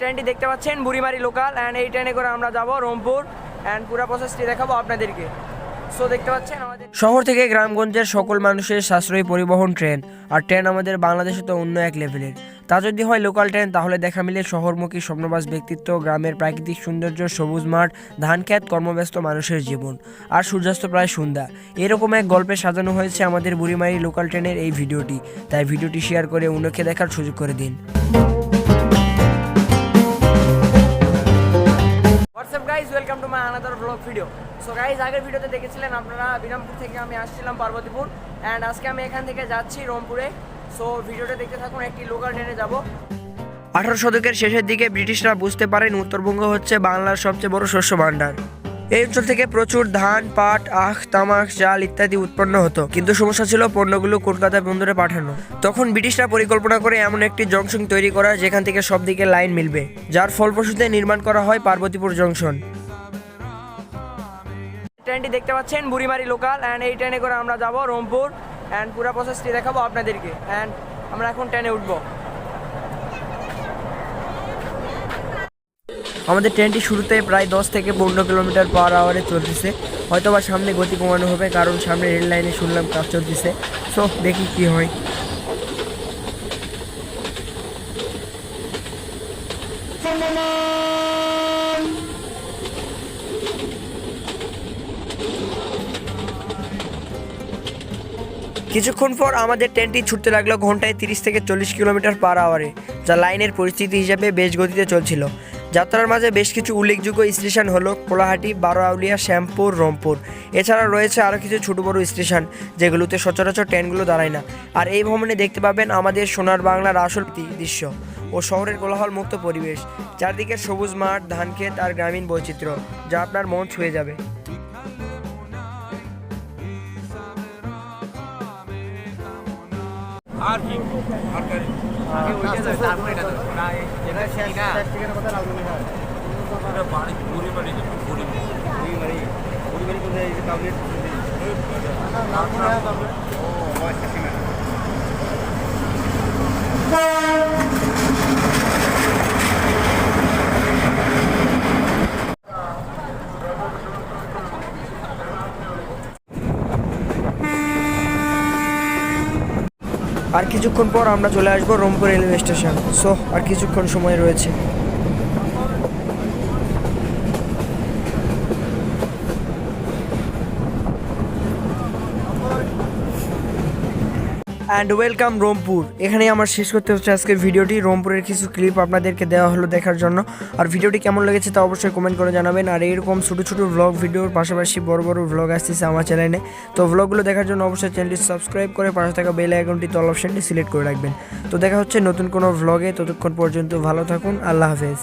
ট্রেনটি দেখতে পাচ্ছেন বুড়িমারি লোকাল অ্যান্ড এই ট্রেনে করে আমরা যাব রংপুর অ্যান্ড পুরো প্রসেসটি দেখাবো আপনাদেরকে। সো দেখতে পাচ্ছেন আমাদের শহর থেকে গ্রামগঞ্জের সকল মানুষের সাশ্রয়ী পরিবহন ট্রেন। আর ট্রেন আমাদের বাংলাদেশে তো অন্য এক লেভেলের। তা যদি হয় লোকাল ট্রেন তাহলে দেখা মিলে শহরমুখী স্বপ্নবাস ব্যক্তিত্ব, গ্রামের প্রাকৃতিক সৌন্দর্য, সবুজ মাঠ, ধানক্ষেত, কর্মব্যস্ত মানুষের জীবন আর সূর্যাস্ত প্রায় সন্ধ্যা, এরকম এক গল্পে সাজানো হয়েছে আমাদের বুড়িমারি লোকাল ট্রেনের এই ভিডিওটি। তাই ভিডিওটি শেয়ার করে অন্যকে দেখার সুযোগ করে দিন। WhatsApp guys, welcome to my another blog video. So guys, আগের ভিডিওতে দেখেছিলেন আপনারা বিরামপুর থেকে আমি আসছিলাম পার্বতীপুর অ্যান্ড আজকে আমি এখান থেকে যাচ্ছি রংপুরে। সো ভিডিওটা দেখতে থাকুন, একটি লোকাল ট্রেনে যাব। 18 শতকের শেষের দিকে ব্রিটিশরা বুঝতে পারেন উত্তরবঙ্গ হচ্ছে বাংলার সবচেয়ে বড় শস্য ভাণ্ডার। এই অঞ্চল থেকে প্রচুর ধান, পাট, আখ, তামাক, চাল ইত্যাদি উৎপন্ন হতো, কিন্তু সমস্যা ছিল পণ্যগুলো কলকাতা বন্দরে পাঠানো। তখন ব্রিটিশরা পরিকল্পনা করে এমন একটি জংশন তৈরি করা যেখান থেকে সব দিকে লাইন মিলবে, যার ফলপ্রসূতে নির্মাণ করা হয় পার্বতীপুর জংশন। ট্রেনটি দেখতে পাচ্ছেন বুড়িমারি লোকাল অ্যান্ড এই ট্রেনে করে আমরা যাব রংপুর অ্যান্ড পুরো প্রসেসটি দেখাবো আপনাদেরকে। অ্যান্ড আমরা এখন ট্রেনে উঠবো। আমাদের ট্রেনটি শুরুতে প্রায় 10 থেকে 15 কিলোমিটার পার আওয়ারে চলতেছে। হয়তো বা সামনে গতি কমানো হবে, কারণ সামনে রেল লাইনে শুনলাম কাজ চলতেছে। সো দেখি কি হয়। কিছুক্ষণ পর আমাদের ট্রেনটি ছুটতে লাগলো ঘন্টায় 30 থেকে 40 কিলোমিটার পার আওয়ারে, যা লাইনের পরিস্থিতি হিসাবে বেশ গতিতে চলছিল। যাত্রার মাঝে বেশ কিছু উল্লেখযোগ্য স্টেশন হলো কোলাহাটি, বারোআউলিয়া, শ্যামপুর, রংপুর। এছাড়া রয়েছে আরও কিছু ছোটো বড়ো স্টেশন যেগুলোতে সচরাচর ট্রেনগুলো দাঁড়ায় না। আর এই ভ্রমণে দেখতে পাবেন আমাদের সোনার বাংলার আসল দৃশ্য ও শহরের কোলাহল মুক্ত পরিবেশ, চারদিকে সবুজ মাঠ, ধানক্ষেত আর গ্রামীণ বৈচিত্র্য, যা আপনার মন ছুঁয়ে যাবে। আর কি আর গাড়ি আগে ওইটা যায় তারপর এটা যায় না এটা শেষ না টিকেটের কথা রাখুন না। এটা বাড়ি বুড়িমারি কোথায় এই ট্যাবলেট ও ওই স্টেশনে। আর কিছুক্ষণ পর আমরা চলে আসবো রংপুর রেলওয়ে স্টেশন। সো আর কিছুক্ষণ সময় রয়েছে। And welcome Rangpur. এখানেই আমার শেষ করতে হচ্ছে আজকের ভিডিওটি। রংপুরের কিছু ক্লিপ আপনাদেরকে দেওয়া হলো দেখার জন্য। আর ভিডিওটি কেমন লেগেছে তা অবশ্যই কমেন্ট করে জানাবেন। আর এইরকম ছোটো ছোটো ভ্লগ ভিডিওর পাশাপাশি বড় বড় ভ্লগ আসতেছে আমার চ্যানেলে। তো ভ্লগগুলো দেখার জন্য অবশ্যই চ্যানেলটি সাবস্ক্রাইব করে পাশে থাকা বেল আইকনটি অল অপশনটি সিলেক্ট করে রাখবেন। তো দেখা হচ্ছে নতুন কোনো ভ্লগে। ততক্ষণ পর্যন্ত ভালো থাকুন। আল্লাহ হাফেজ।